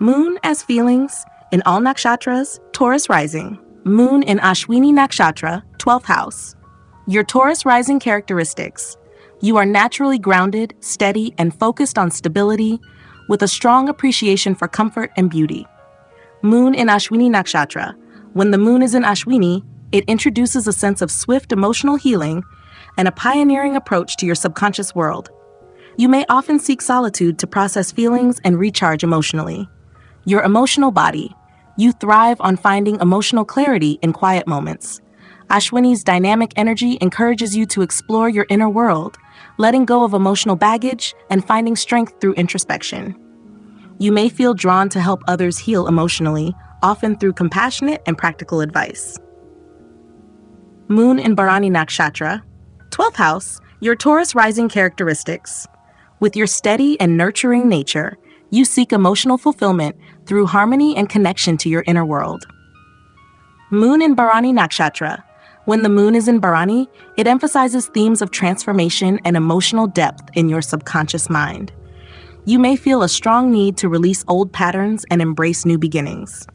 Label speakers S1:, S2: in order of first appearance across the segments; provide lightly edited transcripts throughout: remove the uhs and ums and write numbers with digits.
S1: Moon as feelings in all nakshatras, Taurus Rising. Moon in Ashwini Nakshatra, 12th house. Your Taurus Rising characteristics. You are naturally grounded, steady, and focused on stability, with a strong appreciation for comfort and beauty. Moon in Ashwini Nakshatra. When the moon is in Ashwini, it introduces a sense of swift emotional healing and a pioneering approach to your subconscious world. You may often seek solitude to process feelings and recharge emotionally. Your emotional body. You thrive on finding emotional clarity in quiet moments. Ashwini's dynamic energy encourages you to explore your inner world, letting go of emotional baggage and finding strength through introspection. You may feel drawn to help others heal emotionally, often through compassionate and practical advice. Moon in Bharani Nakshatra, 12th house, your Taurus Rising characteristics. With your steady and nurturing nature, you seek emotional fulfillment through harmony and connection to your inner world. Moon in Bharani Nakshatra. When the moon is in Bharani, it emphasizes themes of transformation and emotional depth in your subconscious mind. You may feel a strong need to release old patterns and embrace new beginnings.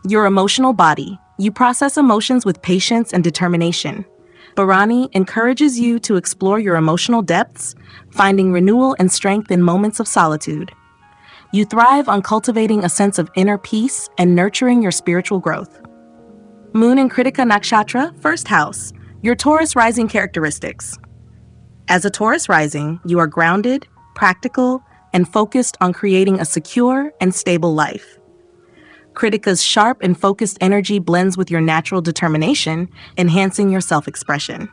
S1: Your emotional body. You process emotions with patience and determination. Bharani encourages you to explore your emotional depths, finding renewal and strength in moments of solitude. You thrive on cultivating a sense of inner peace and nurturing your spiritual growth. Moon in Krittika Nakshatra, 1st house, your Taurus Rising characteristics. As a Taurus Rising, you are grounded, practical, and focused on creating a secure and stable life. Krittika's sharp and focused energy blends with your natural determination, enhancing your self-expression.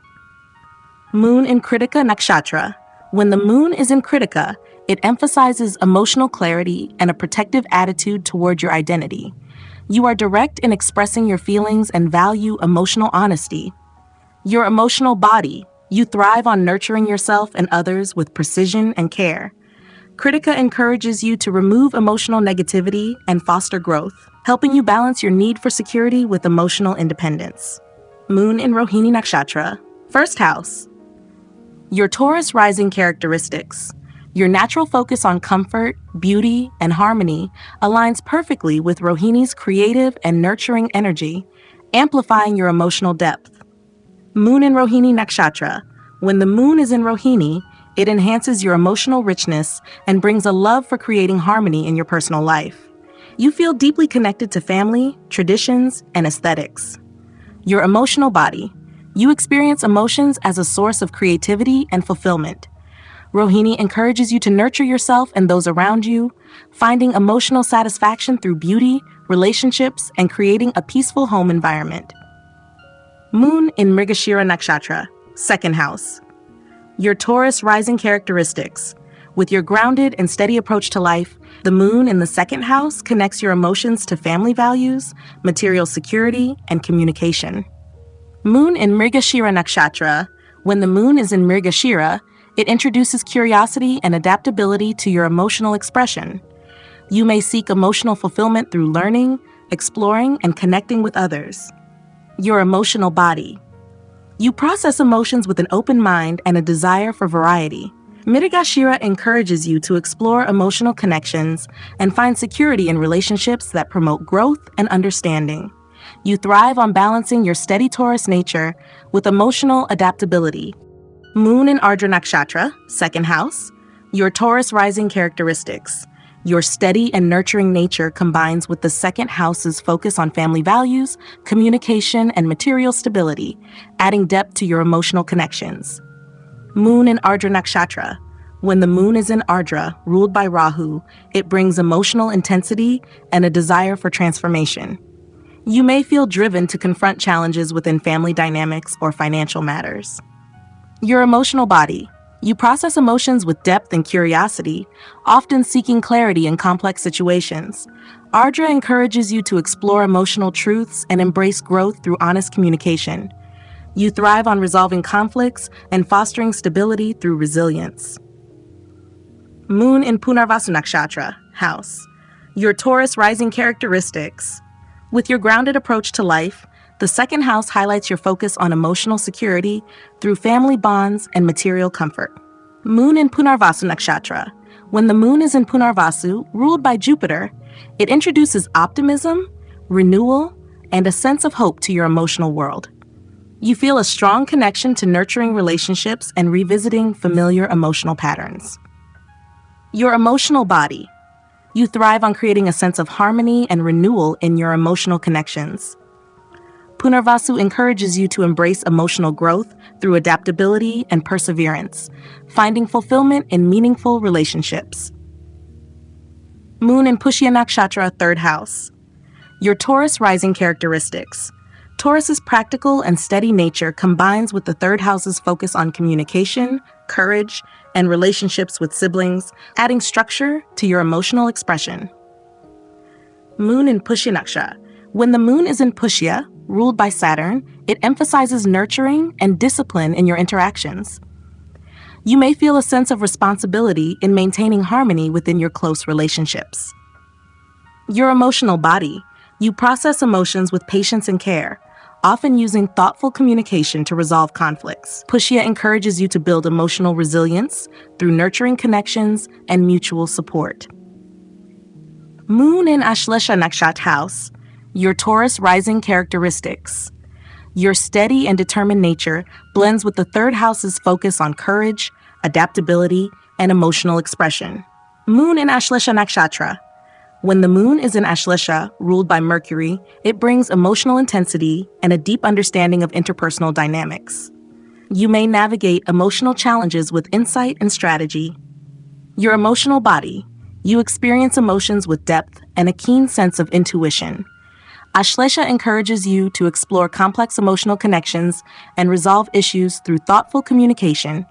S1: Moon in Krittika Nakshatra. When the moon is in Krittika, it emphasizes emotional clarity and a protective attitude toward your identity. You are direct in expressing your feelings and value emotional honesty. Your emotional body. You thrive on nurturing yourself and others with precision and care. Krittika encourages you to remove emotional negativity and foster growth, helping you balance your need for security with emotional independence. Moon in Rohini Nakshatra, 1st house. Your Taurus Rising characteristics. Your natural focus on comfort, beauty, and harmony aligns perfectly with Rohini's creative and nurturing energy, amplifying your emotional depth. Moon in Rohini Nakshatra. When the moon is in Rohini, it enhances your emotional richness and brings a love for creating harmony in your personal life. You feel deeply connected to family, traditions, and aesthetics. Your emotional body. You experience emotions as a source of creativity and fulfillment. Rohini encourages you to nurture yourself and those around you, finding emotional satisfaction through beauty, relationships, and creating a peaceful home environment. Moon in Mrigashira Nakshatra, 2nd house. Your Taurus Rising characteristics. With your grounded and steady approach to life, the moon in the 2nd house connects your emotions to family values, material security, and communication. Moon in Mrigashira Nakshatra. When the moon is in Mrigashira, it introduces curiosity and adaptability to your emotional expression. You may seek emotional fulfillment through learning, exploring, and connecting with others. Your emotional body. You process emotions with an open mind and a desire for variety. Mrigashira encourages you to explore emotional connections and find security in relationships that promote growth and understanding. You thrive on balancing your steady Taurus nature with emotional adaptability. Moon in Ardra Nakshatra, 2nd house, your Taurus Rising characteristics. Your steady and nurturing nature combines with the 2nd house's focus on family values, communication, and material stability, adding depth to your emotional connections. Moon in Ardra Nakshatra. When the moon is in Ardra, ruled by Rahu, it brings emotional intensity and a desire for transformation. You may feel driven to confront challenges within family dynamics or financial matters. Your emotional body. You process emotions with depth and curiosity, often seeking clarity in complex situations. Ardra encourages you to explore emotional truths and embrace growth through honest communication. You thrive on resolving conflicts and fostering stability through resilience. Moon in Punarvasu Nakshatra, house. Your Taurus Rising characteristics. With your grounded approach to life, the 2nd house highlights your focus on emotional security through family bonds and material comfort. Moon in Punarvasu Nakshatra. When the moon is in Punarvasu, ruled by Jupiter, it introduces optimism, renewal, and a sense of hope to your emotional world. You feel a strong connection to nurturing relationships and revisiting familiar emotional patterns. Your emotional body. You thrive on creating a sense of harmony and renewal in your emotional connections. Punarvasu encourages you to embrace emotional growth through adaptability and perseverance, finding fulfillment in meaningful relationships. Moon in Pushya Nakshatra, 3rd house. Your Taurus rising characteristics. Taurus's practical and steady nature combines with the 3rd house's focus on communication, courage, and relationships with siblings, adding structure to your emotional expression. Moon in Pushya Nakshatra. When the moon is in Pushya, ruled by Saturn, it emphasizes nurturing and discipline in your interactions. You may feel a sense of responsibility in maintaining harmony within your close relationships. Your emotional body. You process emotions with patience and care, often using thoughtful communication to resolve conflicts. Pushya encourages you to build emotional resilience through nurturing connections and mutual support. Moon in Ashlesha Nakshatra house. Your Taurus rising characteristics. Your steady and determined nature blends with the 3rd house's focus on courage, adaptability, and emotional expression. Moon in Ashlesha Nakshatra. When the moon is in Ashlesha, ruled by Mercury, it brings emotional intensity and a deep understanding of interpersonal dynamics. You may navigate emotional challenges with insight and strategy. Your emotional body. You experience emotions with depth and a keen sense of intuition. Ashlesha encourages you to explore complex emotional connections and resolve issues through thoughtful communication.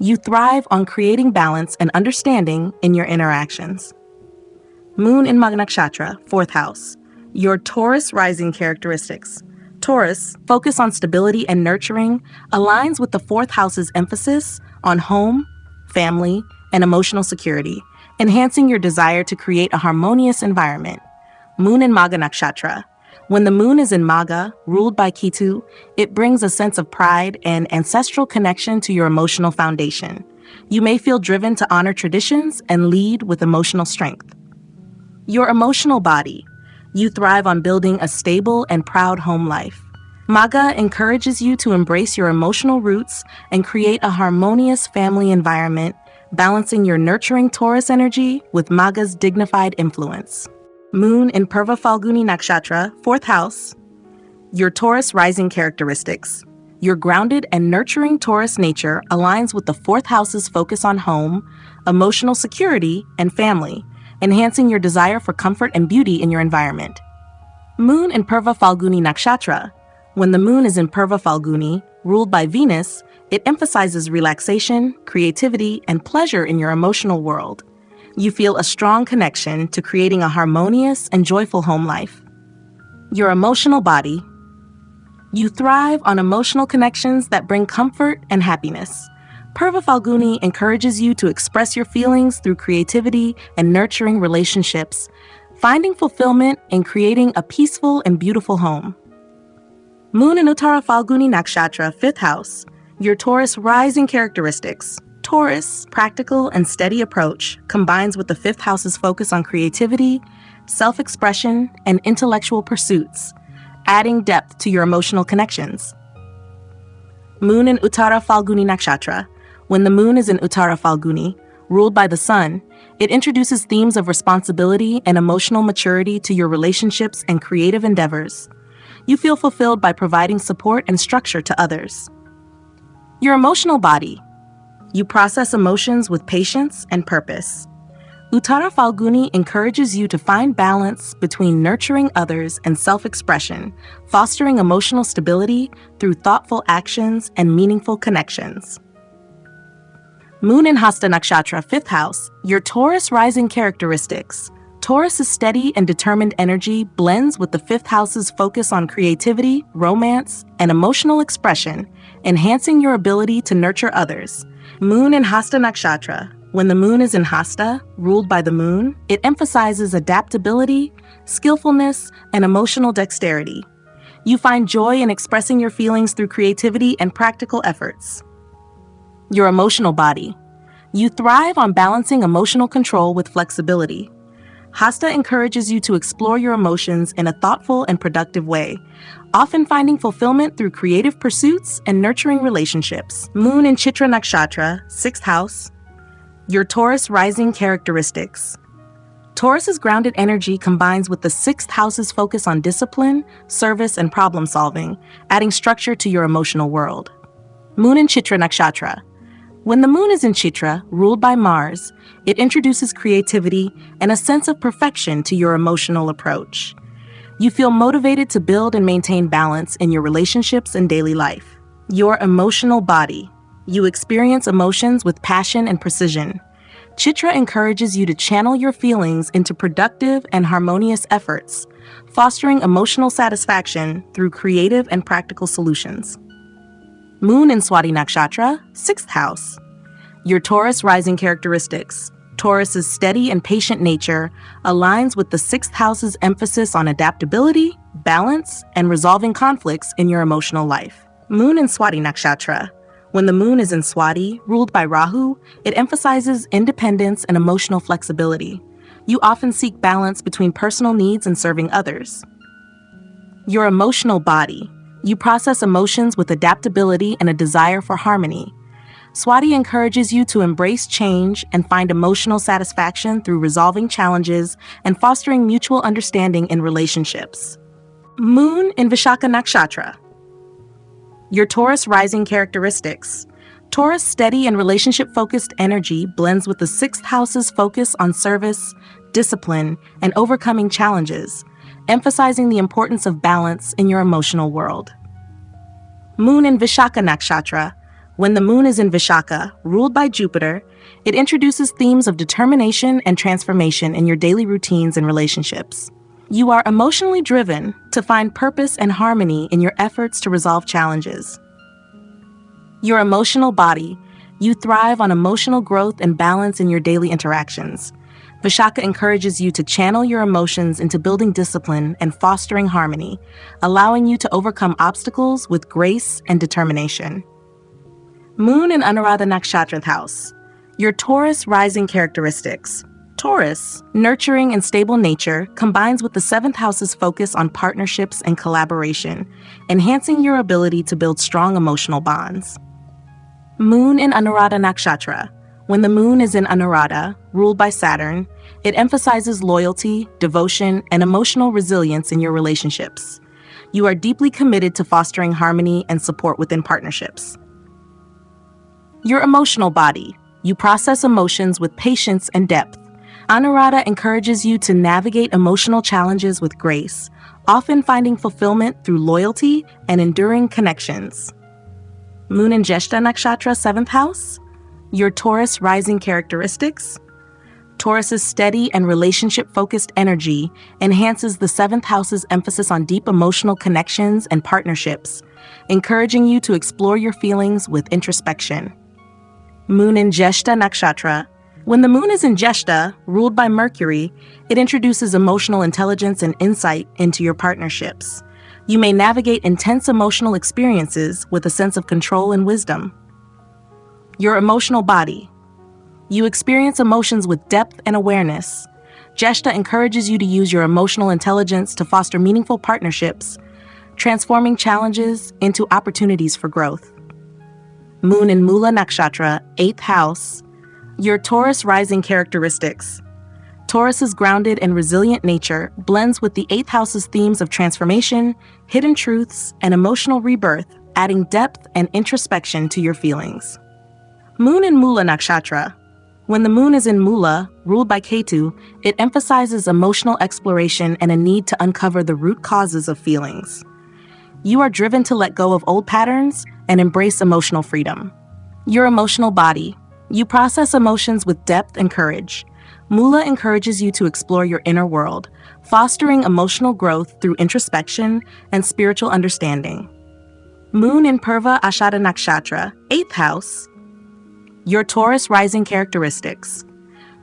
S1: You thrive on creating balance and understanding in your interactions. Moon in Magha Nakshatra, 4th house. Your Taurus rising characteristics. Taurus, focus on stability and nurturing, aligns with the 4th house's emphasis on home, family, and emotional security, enhancing your desire to create a harmonious environment. Moon in Magha Nakshatra. When the moon is in Magha, ruled by Ketu, it brings a sense of pride and ancestral connection to your emotional foundation. You may feel driven to honor traditions and lead with emotional strength. Your emotional body. You thrive on building a stable and proud home life. Magha encourages you to embrace your emotional roots and create a harmonious family environment, balancing your nurturing Taurus energy with Magha's dignified influence. Moon in Purva Phalguni Nakshatra, 4th house. Your Taurus rising characteristics. Your grounded and nurturing Taurus nature aligns with the 4th house's focus on home, emotional security, and family, enhancing your desire for comfort and beauty in your environment. Moon in Purva Phalguni Nakshatra. When the moon is in Purva Phalguni, ruled by Venus, it emphasizes relaxation, creativity, and pleasure in your emotional world. You feel a strong connection to creating a harmonious and joyful home life. Your emotional body. You thrive on emotional connections that bring comfort and happiness. Purva Phalguni encourages you to express your feelings through creativity and nurturing relationships, finding fulfillment in creating a peaceful and beautiful home. Moon in Uttara Phalguni Nakshatra, 5th house. Your Taurus rising characteristics. Taurus, practical and steady approach, combines with the 5th house's focus on creativity, self-expression, and intellectual pursuits, adding depth to your emotional connections. Moon in Uttara Phalguni Nakshatra. When the moon is in Uttara Phalguni, ruled by the sun, it introduces themes of responsibility and emotional maturity to your relationships and creative endeavors. You feel fulfilled by providing support and structure to others. Your emotional body. You process emotions with patience and purpose. Uttara Phalguni encourages you to find balance between nurturing others and self-expression, fostering emotional stability through thoughtful actions and meaningful connections. Moon in Hasta Nakshatra, 5th house. Your Taurus rising characteristics. Taurus's steady and determined energy blends with the 5th house's focus on creativity, romance, and emotional expression, enhancing your ability to nurture others. Moon in Hasta Nakshatra. When the moon is in Hasta, ruled by the moon, it emphasizes adaptability, skillfulness, and emotional dexterity. You find joy in expressing your feelings through creativity and practical efforts. Your emotional body. You thrive on balancing emotional control with flexibility. Hasta encourages you to explore your emotions in a thoughtful and productive way, often finding fulfillment through creative pursuits and nurturing relationships. Moon in Chitra Nakshatra, 6th house. Your Taurus rising characteristics. Taurus's grounded energy combines with the 6th house's focus on discipline, service, and problem solving, adding structure to your emotional world. Moon in Chitra Nakshatra. When the moon is in Chitra, ruled by Mars, it introduces creativity and a sense of perfection to your emotional approach. You feel motivated to build and maintain balance in your relationships and daily life. Your emotional body. You experience emotions with passion and precision. Chitra encourages you to channel your feelings into productive and harmonious efforts, fostering emotional satisfaction through creative and practical solutions. Moon in Swati Nakshatra, 6th house. Your Taurus rising characteristics. Taurus's steady and patient nature aligns with the 6th house's emphasis on adaptability, balance, and resolving conflicts in your emotional life. Moon in Swati Nakshatra. When the moon is in Swati, ruled by Rahu, it emphasizes independence and emotional flexibility. You often seek balance between personal needs and serving others. Your emotional body. You process emotions with adaptability and a desire for harmony. Swati encourages you to embrace change and find emotional satisfaction through resolving challenges and fostering mutual understanding in relationships. Moon in Vishaka Nakshatra. Your Taurus rising characteristics. Taurus' steady and relationship-focused energy blends with the 6th house's focus on service, discipline, and overcoming challenges, emphasizing the importance of balance in your emotional world. Moon in Vishaka Nakshatra. When the moon is in Vishaka, ruled by Jupiter, it introduces themes of determination and transformation in your daily routines and relationships. You are emotionally driven to find purpose and harmony in your efforts to resolve challenges. Your emotional body. You thrive on emotional growth and balance in your daily interactions. Vishaka encourages you to channel your emotions into building discipline and fostering harmony, allowing you to overcome obstacles with grace and determination. Moon in Anuradha Nakshatra house. Your Taurus rising characteristics. Taurus, nurturing and stable nature, combines with the 7th house's focus on partnerships and collaboration, enhancing your ability to build strong emotional bonds. Moon in Anuradha Nakshatra. When the moon is in Anuradha, ruled by Saturn, it emphasizes loyalty, devotion, and emotional resilience in your relationships. You are deeply committed to fostering harmony and support within partnerships. Your emotional body. You process emotions with patience and depth. Anuradha encourages you to navigate emotional challenges with grace, often finding fulfillment through loyalty and enduring connections. Moon in Jyeshta Nakshatra, 7th house. Your Taurus rising characteristics. Taurus's steady and relationship-focused energy enhances the 7th house's emphasis on deep emotional connections and partnerships, encouraging you to explore your feelings with introspection. Moon in Jyeshta Nakshatra. When the moon is in Jyeshta, ruled by Mercury, it introduces emotional intelligence and insight into your partnerships. You may navigate intense emotional experiences with a sense of control and wisdom. Your emotional body. You experience emotions with depth and awareness. Jyeshta encourages you to use your emotional intelligence to foster meaningful partnerships, transforming challenges into opportunities for growth. Moon in Mula Nakshatra, 8th house. Your Taurus rising characteristics. Taurus's grounded and resilient nature blends with the 8th house's themes of transformation, hidden truths, and emotional rebirth, adding depth and introspection to your feelings. Moon in Mula Nakshatra. When the moon is in Mula, ruled by Ketu, it emphasizes emotional exploration and a need to uncover the root causes of feelings. You are driven to let go of old patterns and embrace emotional freedom. Your emotional body. You process emotions with depth and courage. Mula encourages you to explore your inner world, fostering emotional growth through introspection and spiritual understanding. Moon in Purva Ashada Nakshatra, 8th house. Your Taurus rising characteristics.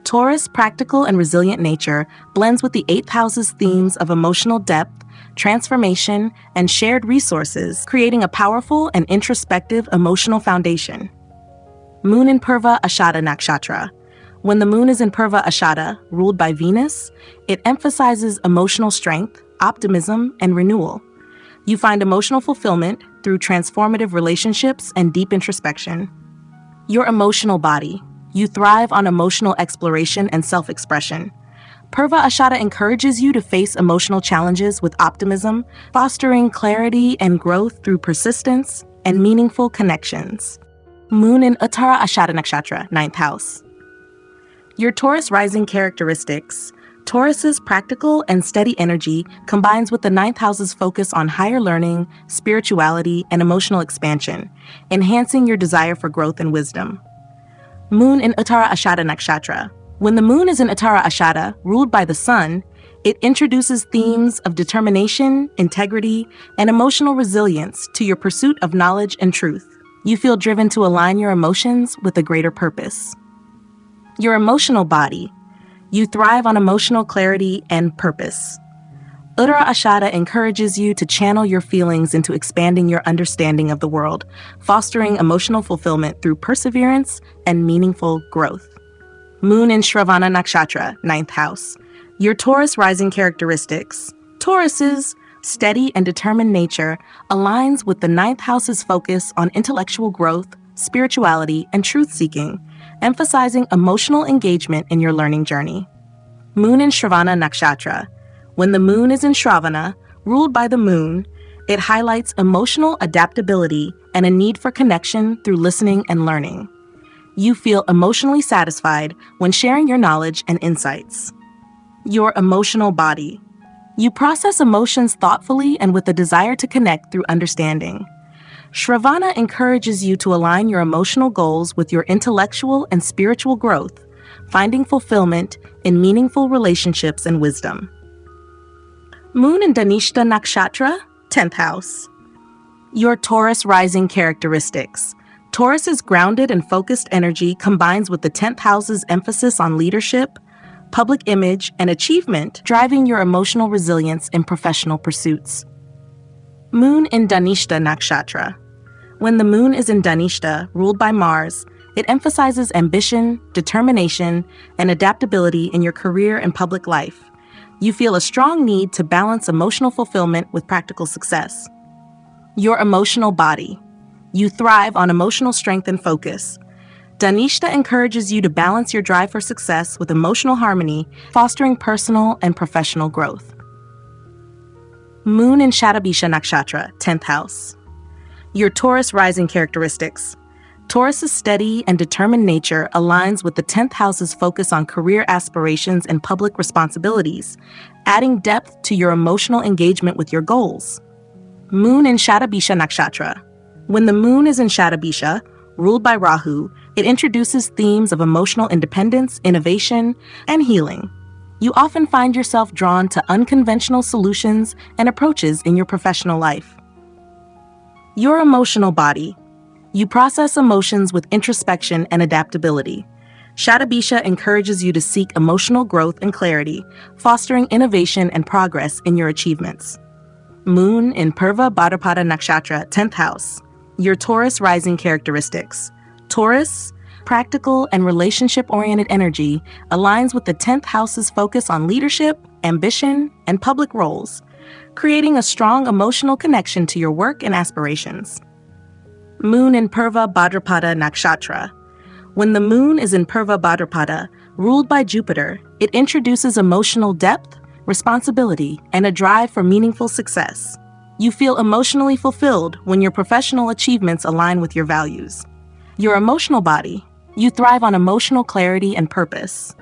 S1: Taurus' practical and resilient nature blends with the 8th house's themes of emotional depth, transformation, and shared resources, creating a powerful and introspective emotional foundation. Moon in Purva Ashada Nakshatra. When the moon is in Purva Ashada, ruled by Venus, it emphasizes emotional strength, optimism, and renewal. You find emotional fulfillment through transformative relationships and deep introspection. Your emotional body. You thrive on emotional exploration and self-expression. Purva Ashada encourages you to face emotional challenges with optimism, fostering clarity and growth through persistence and meaningful connections. Moon in Uttara Ashada Nakshatra, 9th house. Your Taurus rising characteristics. Taurus's practical and steady energy combines with the 9th house's focus on higher learning, spirituality, and emotional expansion, enhancing your desire for growth and wisdom. Moon in Uttara Ashada Nakshatra. When the moon is in Uttara Ashada, ruled by the sun, it introduces themes of determination, integrity, and emotional resilience to your pursuit of knowledge and truth. You feel driven to align your emotions with a greater purpose. Your emotional body. You thrive on emotional clarity and purpose. Uttara Ashada encourages you to channel your feelings into expanding your understanding of the world, fostering emotional fulfillment through perseverance and meaningful growth. Moon in Shravana Nakshatra, 9th house. Your Taurus rising characteristics. Taurus's steady and determined nature aligns with the 9th house's focus on intellectual growth, spirituality, and truth-seeking, emphasizing emotional engagement in your learning journey. Moon in Shravana Nakshatra. When the moon is in Shravana, ruled by the moon, it highlights emotional adaptability and a need for connection through listening and learning. You feel emotionally satisfied when sharing your knowledge and insights. Your emotional body. You process emotions thoughtfully and with a desire to connect through understanding. Shravana encourages you to align your emotional goals with your intellectual and spiritual growth, finding fulfillment in meaningful relationships and wisdom. Moon in Dhanishta Nakshatra, 10th house. Your Taurus rising characteristics. Taurus's grounded and focused energy combines with the 10th house's emphasis on leadership, public image, and achievement, driving your emotional resilience in professional pursuits. Moon in Dhanishta Nakshatra. When the moon is in Dhanishta, ruled by Mars, it emphasizes ambition, determination, and adaptability in your career and public life. You feel a strong need to balance emotional fulfillment with practical success. Your emotional body. You thrive on emotional strength and focus. Dhanishta encourages you to balance your drive for success with emotional harmony, fostering personal and professional growth. Moon in Shatabisha Nakshatra, 10th house. Your Taurus rising characteristics. Taurus's steady and determined nature aligns with the 10th house's focus on career aspirations and public responsibilities, adding depth to your emotional engagement with your goals. Moon in Shatabisha Nakshatra. When the moon is in Shatabisha, ruled by Rahu, it introduces themes of emotional independence, innovation, and healing. You often find yourself drawn to unconventional solutions and approaches in your professional life. Your emotional body. You process emotions with introspection and adaptability. Shatabisha encourages you to seek emotional growth and clarity, fostering innovation and progress in your achievements. Moon in Purva Bhadrapada Nakshatra, 10th house. Your Taurus rising characteristics. Taurus, practical and relationship-oriented energy, aligns with the 10th house's focus on leadership, ambition, and public roles, creating a strong emotional connection to your work and aspirations. Moon in Purva Bhadrapada Nakshatra. When the moon is in Purva Bhadrapada, ruled by Jupiter, it introduces emotional depth, responsibility, and a drive for meaningful success. You feel emotionally fulfilled when your professional achievements align with your values. Your emotional body. You thrive on emotional clarity and purpose.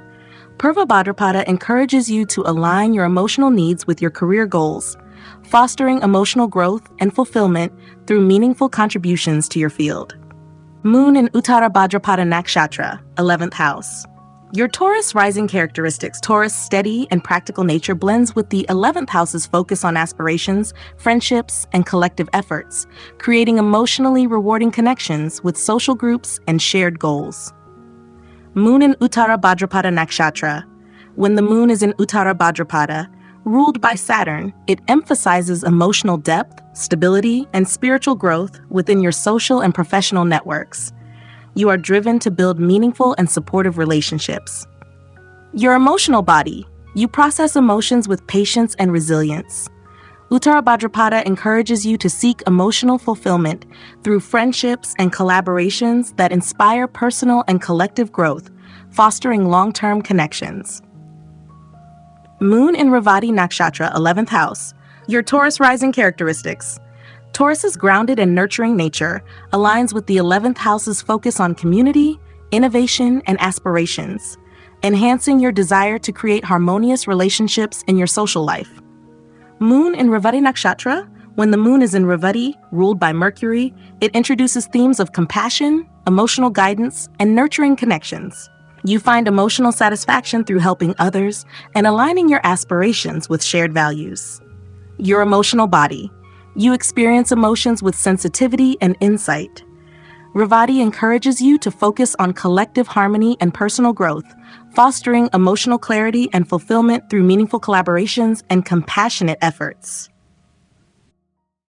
S1: Purva Bhadrapada encourages you to align your emotional needs with your career goals, fostering emotional growth and fulfillment through meaningful contributions to your field. Moon in Uttara Bhadrapada Nakshatra, 11th house. Your Taurus rising characteristics. Taurus' steady and practical nature blends with the 11th house's focus on aspirations, friendships, and collective efforts, creating emotionally rewarding connections with social groups and shared goals. Moon in Uttara Bhadrapada Nakshatra. When the moon is in Uttara Bhadrapada, ruled by Saturn, it emphasizes emotional depth, stability, and spiritual growth within your social and professional networks. You are driven to build meaningful and supportive relationships. Your emotional body. You process emotions with patience and resilience. Uttara Bhadrapada encourages you to seek emotional fulfillment through friendships and collaborations that inspire personal and collective growth, fostering long-term connections. Moon in Revati Nakshatra, 11th house. Your Taurus rising characteristics. Taurus's grounded and nurturing nature aligns with the 11th house's focus on community, innovation, and aspirations, enhancing your desire to create harmonious relationships in your social life. Moon in Revati Nakshatra. When the moon is in Revati, ruled by Mercury, it introduces themes of compassion, emotional guidance, and nurturing connections. You find emotional satisfaction through helping others and aligning your aspirations with shared values. Your emotional body. You experience emotions with sensitivity and insight. Revati encourages you to focus on collective harmony and personal growth, fostering emotional clarity and fulfillment through meaningful collaborations and compassionate efforts.